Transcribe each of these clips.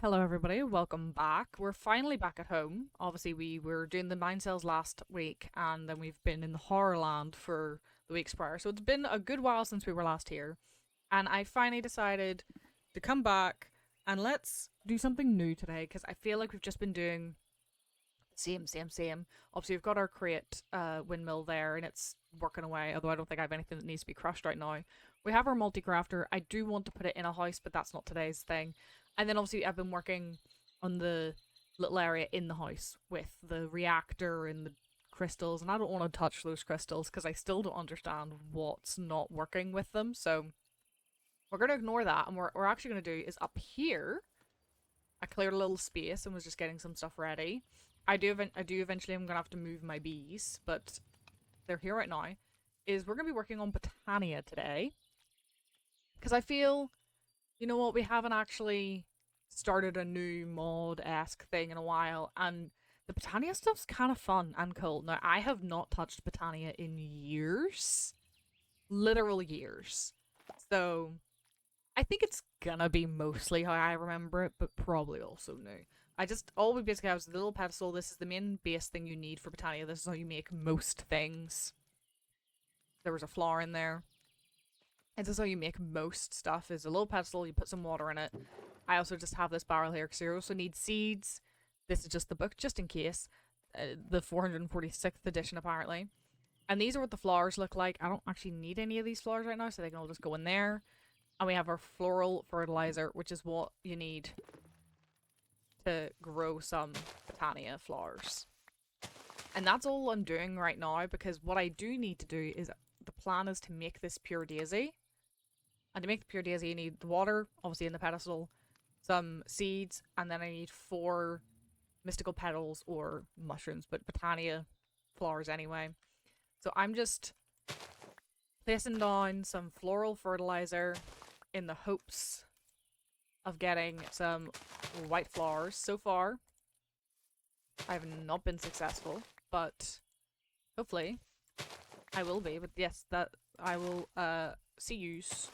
Hello, everybody. Welcome back. We're finally back at home. Obviously, we were doing the Mind Cells last week, and then we've been in the Horrorland for the weeks prior. So it's been a good while since we were last here. And I finally decided to come back and let's do something new today because I feel like we've just been doing the same. Obviously, we've got our crate windmill there and it's working away, although I don't think I have anything that needs to be crushed right now. We have our multi-crafter. I do want to put it in a house, but that's not today's thing. And then obviously I've been working on the little area in the house with the reactor and the crystals, and I don't want to touch those crystals because I still don't understand what's not working with them. So we're going to ignore that, and what we're actually going to do is up here. I cleared a little space and was just getting some stuff ready. I do eventually. I'm going to have to move my bees, but they're here right now. Is we're going to be working on Botania today because I feel, you know what, we haven't actually started a new mod-esque thing in a while, and the Botania stuff's kind of fun and cool. Now, I have not touched Botania in years. Literal years. So, I think it's gonna be mostly how I remember it, but probably also new. All we basically have is the little pedestal. This is the main base thing you need for Botania. This is how you make most things. There was a flower in there. This is how you make most stuff, is a little pedestal, you put some water in it. I also just have this barrel here because you also need seeds. This is just the book, just in case. The 446th edition, apparently. And these are what the flowers look like. I don't actually need any of these flowers right now, so they can all just go in there. And we have our floral fertilizer, which is what you need to grow some Botania flowers. And that's all I'm doing right now, because what I do need to do is, the plan is to make this pure daisy. And to make the pure daisy, you need the water, obviously in the pedestal, some seeds, and then I need 4 mystical petals or mushrooms, but Botania flowers anyway. So I'm just placing down some floral fertilizer in the hopes of getting some white flowers. So far, I have not been successful, but hopefully I will be. But yes, that I will see yous.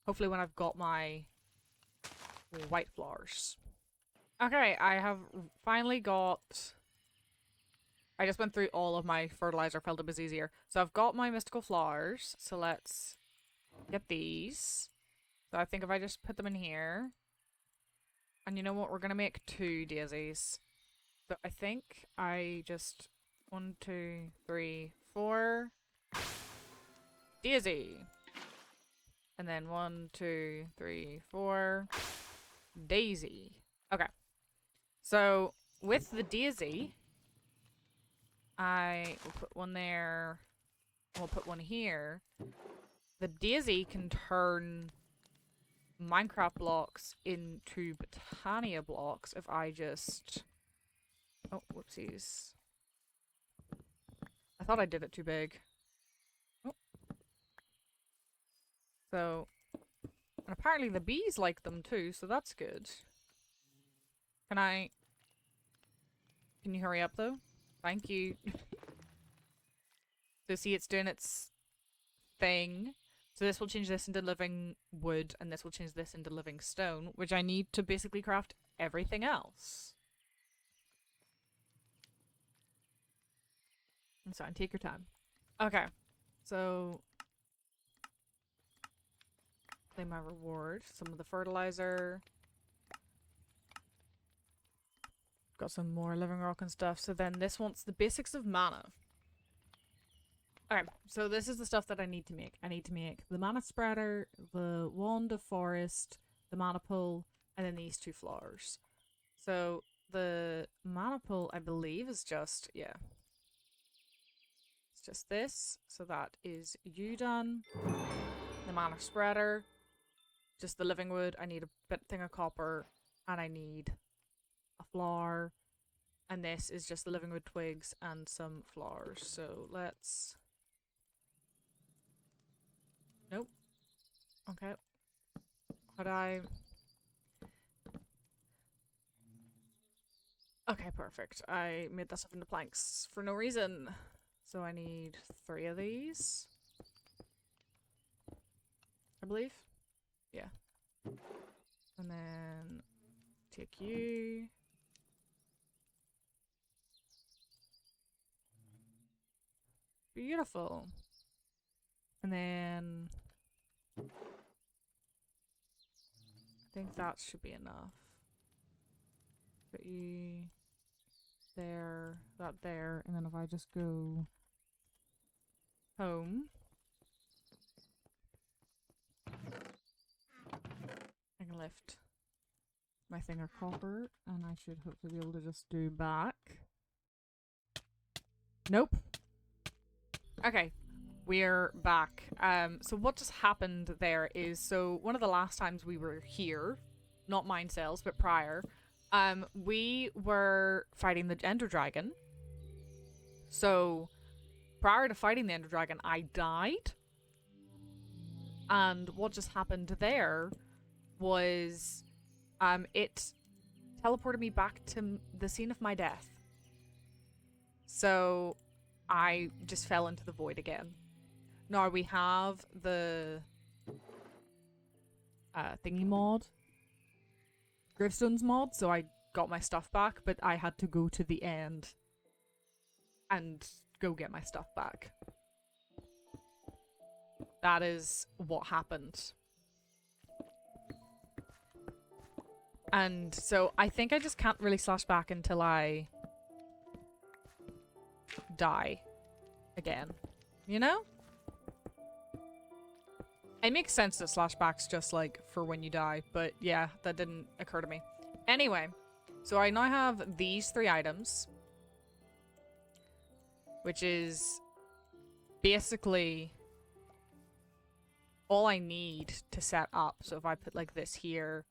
Hopefully when I've got my white flowers. Okay, I have finally got... I just went through all of my fertilizer, felt it was easier. So I've got my mystical flowers, so let's get these. So I think if I just put them in here... And you know what, we're gonna make 2 daisies. So I think I just... 1, 2, 3, 4... Daisy! And then 1, 2, 3, 4... Daisy. Okay. So, with the daisy, I will put one there, we'll put one here. The daisy can turn Minecraft blocks into Botania blocks if I just... Oh, whoopsies. I thought I did it too big. Oh. So, and apparently the bees like them too, so that's good. Can you hurry up though? Thank you. So see, it's doing its thing. So this will change this into living wood, and this will change this into living stone, which I need to basically craft everything else. I'm sorry, take your time. Okay, so... Claim my reward. Some of the fertilizer. Got some more living rock and stuff. So then this wants the basics of mana. Alright, so this is the stuff that I need to make. I need to make the mana spreader, the wand of forest, the mana pull, and then these 2 flowers. So the mana pull, I believe, is just, yeah. It's just this. So that is you done. The mana spreader. Just the living wood. I need a bit thing of copper. And I need a flower. And this is just the living wood twigs and some flowers. So let's... Nope. Okay. How do I... Okay, perfect. I made that stuff into planks for no reason. So I need 3 of these. I believe. Yeah. And then Take you. Beautiful. And then I think that should be enough. Put you there, that there, and then if I just go home, I can lift my thing of copper, and I should hopefully be able to just do back. Nope. Okay, we're back. So what just happened there is, so one of the last times we were here, not Mind Cells, but prior, we were fighting the Ender Dragon. So prior to fighting the Ender Dragon, I died. And what just happened there was it teleported me back to the scene of my death. So I just fell into the void again. Now we have the thingy mod, Gravestones mod, so I got my stuff back, but I had to go to the end and go get my stuff back. That is what happened. And so I think I just can't really slash back until I die again. You know? It makes sense that slashback's just like for when you die, but yeah, that didn't occur to me. Anyway, so I now have these 3 items, which is basically all I need to set up. So if I put like this here,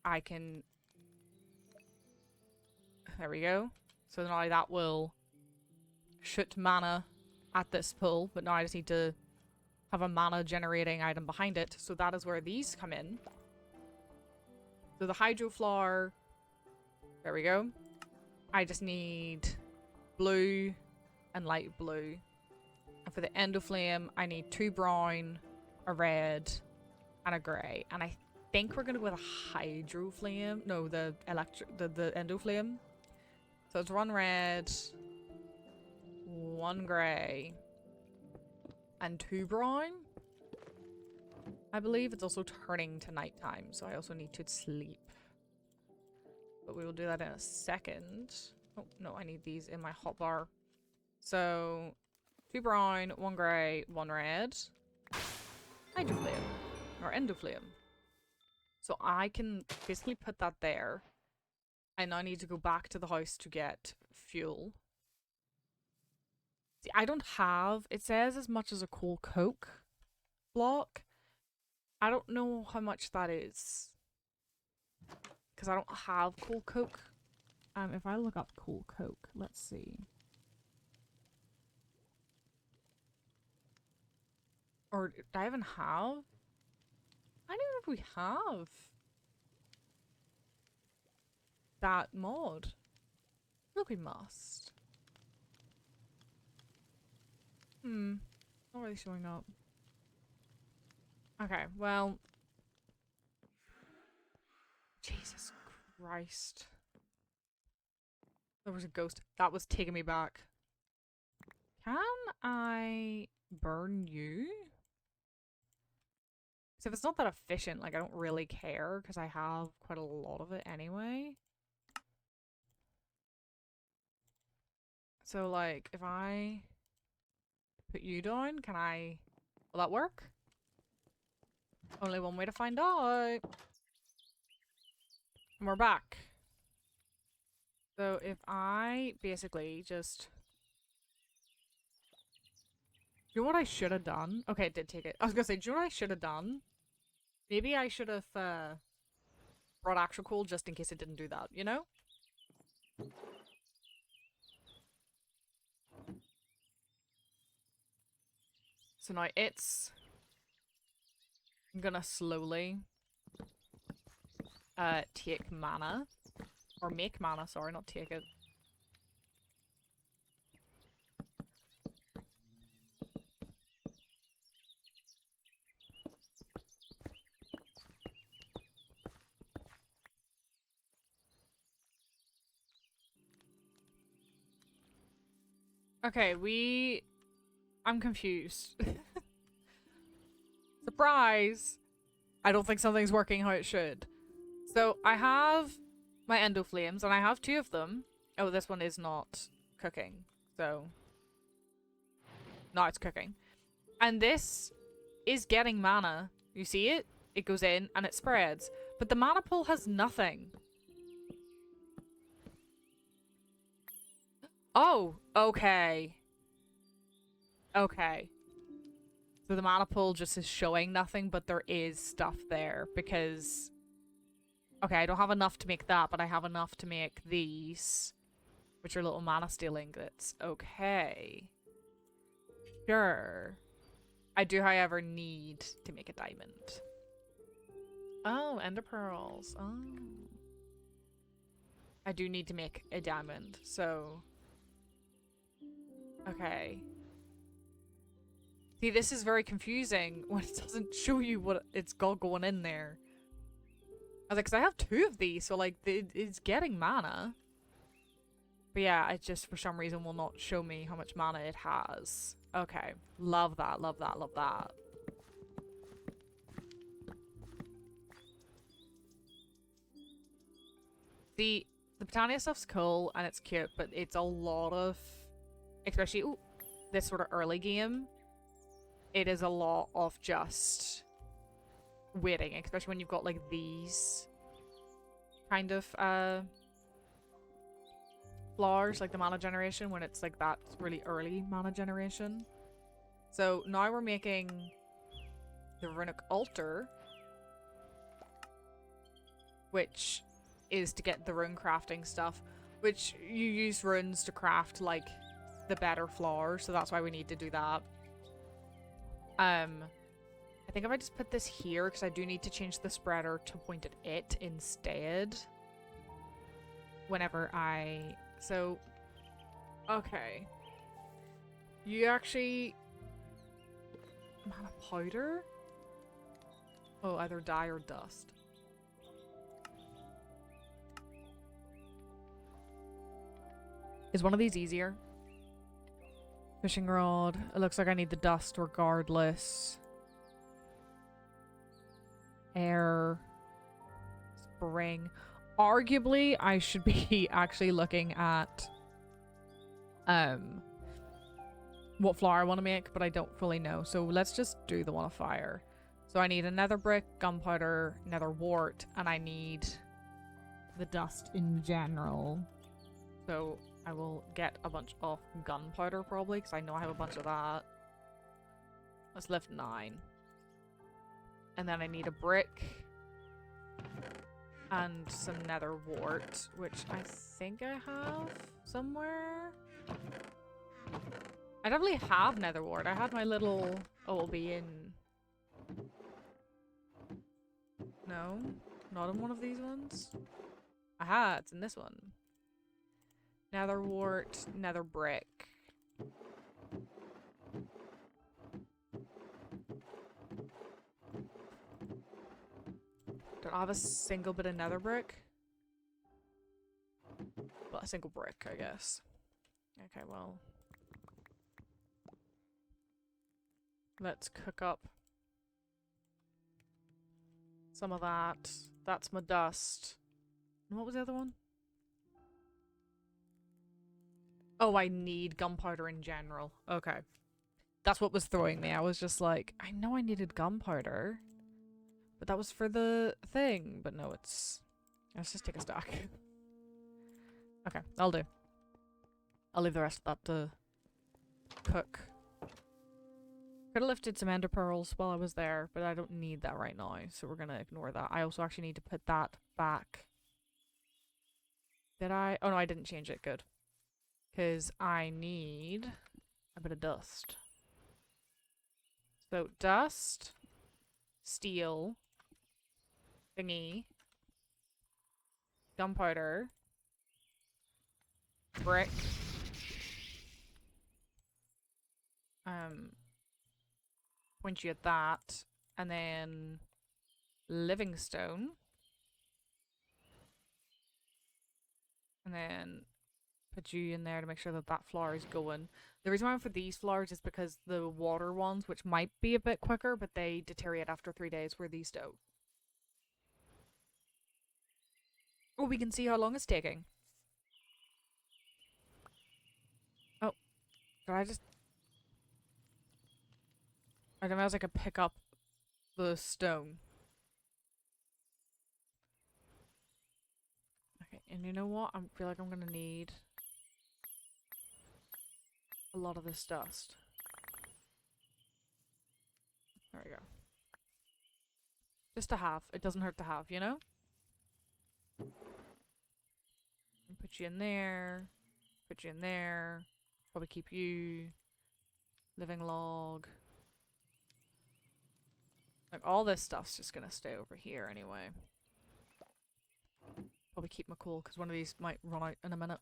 I can... There we go. So now that will shoot mana at this pool, but now I just need to have a mana generating item behind it. So that is where these come in. So the Hydro Flower, there we go. I just need blue and light blue. And for the Endoflame, I need 2 brown, a red, and a grey. And I think we're gonna go with a Hydro Flame. No, the Endoflame. So it's 1 red, 1 grey, and 2 brown. I believe it's also turning to nighttime, so I also need to sleep. But we will do that in a second. Oh, no, I need these in my hotbar. So, 2 brown, 1 grey, 1 red. Hydroflame. Or Endoflame. So I can basically put that there. I now need to go back to the house to get fuel. See, I don't have... It says as much as a coal coke block. I don't know how much that is. Because I don't have coal coke. If I look up coal coke, let's see. Or do I even have? I don't know if we have that mod. Look, we must. Not really showing up. Okay, well. Jesus Christ. There was a ghost. That was taking me back. Can I burn you? So if it's not that efficient, like I don't really care because I have quite a lot of it anyway. So like if I put you down, can I... Will that work? Only one way to find out. And we're back. So if I basically just... Do you know what I should have done? Okay, it did take it. I was gonna say, do you know what I should have done? Maybe I should have brought actual coal just in case it didn't do that, you know? So now it's... I'm gonna slowly take mana. Or make mana, sorry, not take it. Okay, I'm confused. Surprise! I don't think something's working how it should. So I have my endo flames, and I have 2 of them. Oh, this one is not cooking. So now it's cooking. And this is getting mana. You see it? It goes in and it spreads. But the mana pool has nothing. Oh, okay. Okay. So the mana pool just is showing nothing, but there is stuff there because... Okay, I don't have enough to make that, but I have enough to make these, which are little mana steel ingots. Okay. Sure. I do, however, need to make a diamond. Oh, ender pearls. Oh. I do need to make a diamond, so... Okay. See, this is very confusing when it doesn't show you what it's got going in there. I was like, 'cause I have 2 of these, so like, it's getting mana. But yeah, it just for some reason will not show me how much mana it has. Okay. Love that, love that, love that. The Botania stuff's cool and it's cute, but it's a lot of, especially this sort of early game, it is a lot of just waiting, especially when you've got like these kind of flowers, like the mana generation, when it's like that really early mana generation. So now we're making the runic altar, which is to get the rune crafting stuff, which you use runes to craft like the better flowers, so that's why we need to do that. I think if I just put this here, because I do need to change the spreader to point at it instead. Whenever I... So... Okay. You actually... Mana powder? Oh, either dye or dust. Is one of these easier? Fishing rod. It looks like I need the dust regardless. Air. Spring. Arguably, I should be actually looking at what flower I want to make, but I don't fully know. So let's just do the one of fire. So I need a nether brick, gunpowder, nether wart, and I need the dust in general. So I will get a bunch of gunpowder probably, because I know I have a bunch of that. Let's lift 9. And then I need a brick and some nether wart, which I think I have somewhere. I definitely have nether wart. I had my little... Oh, it'll be in... No? Not in one of these ones? Aha, it's in this one. Nether wart, nether brick. Don't have a single bit of nether brick. Well, a single brick, I guess. Okay, well. Let's cook up some of that. That's my dust. And what was the other one? Oh, I need gunpowder in general. Okay. That's what was throwing me. I was just like, I know I needed gunpowder. But that was for the thing. But no, it's... Let's just take a stack. Okay, I'll do. I'll leave the rest of that to cook. Could have lifted some ender pearls while I was there, but I don't need that right now, so we're gonna ignore that. I also actually need to put that back. Did I? Oh no, I didn't change it. Good. Because I need a bit of dust. So, dust, steel, thingy, gunpowder, brick, point you at that, and then living stone, and then put you in there to make sure that that flower is going. The reason why I'm for these flowers is because the water ones, which might be a bit quicker, but they deteriorate after 3 days, where these don't. Oh, we can see how long it's taking. Oh, did I just... I didn't realize I could pick up the stone. Okay, and you know what? I feel like I'm gonna need a lot of this dust. There we go. Just to have. It doesn't hurt to have, you know? Put you in there. Put you in there. Probably keep you. Living log. Like, all this stuff's just gonna stay over here anyway. Probably keep my cool, because one of these might run out in a minute.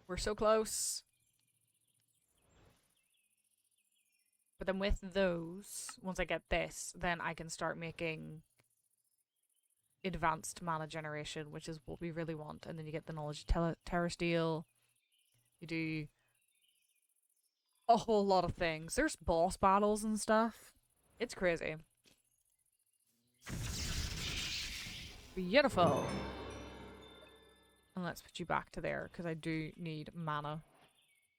We're so close. But then with those, once I get this, then I can start making advanced mana generation, which is what we really want. And then you get the knowledge of Terra Steel. You do a whole lot of things. There's boss battles and stuff. It's crazy. Beautiful. And let's put you back to there, because I do need mana.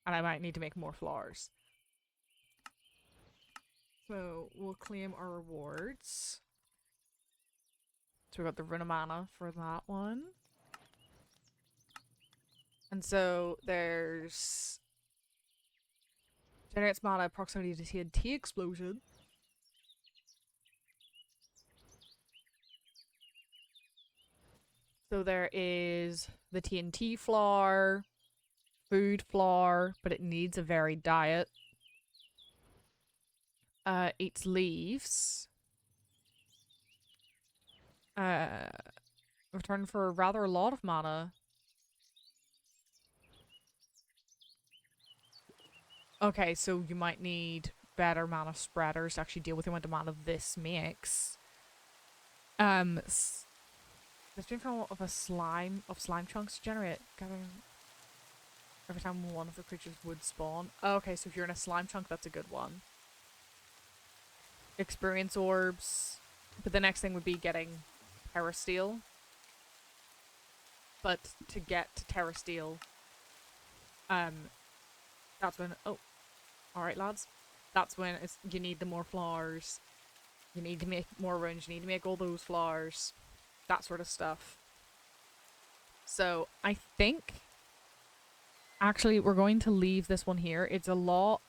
And I might need to make more flowers. So we'll claim our rewards. So we got the rune of mana for that one. And so there's... generates mana proximity to TNT explosion. So there is the TNT flower, food flower, but it needs a varied diet. Eats leaves. Return for rather a lot of mana. Okay, so you might need better mana spreaders to actually deal with the amount of mana this makes. There's different of a slime chunks to generate. Every time one of the creatures would spawn. Oh, okay, so if you're in a slime chunk, that's a good one. Experience orbs. But the next thing would be getting Terra Steel. But to get to Terra Steel, that's when... Oh, alright lads. That's when you need the more flowers. You need to make more runes. You need to make all those flowers. That sort of stuff. So, I think... Actually, we're going to leave this one here. It's a lot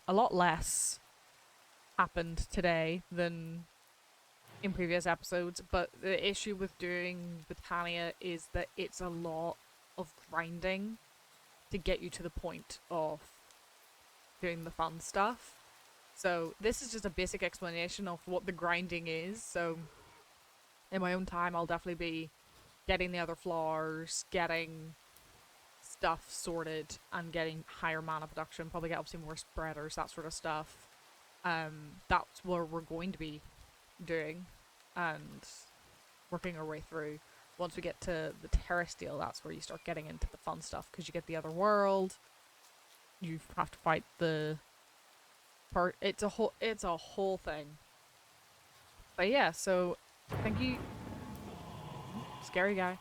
less happened today than in previous episodes, but the issue with doing Botania is that it's a lot of grinding to get you to the point of doing the fun stuff. So this is just a basic explanation of what the grinding is. So in my own time, I'll definitely be getting the other flowers, getting stuff sorted, and getting higher mana production. Probably get obviously more spreaders, that sort of stuff. That's what we're going to be doing and working our way through. Once we get to the Terra Steel, that's where you start getting into the fun stuff, because you get the other world. You have to fight the part. It's a whole thing. But yeah, so thank you. Scary guy.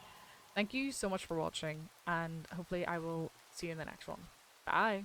Thank you so much for watching, and hopefully I will see you in the next one. Bye.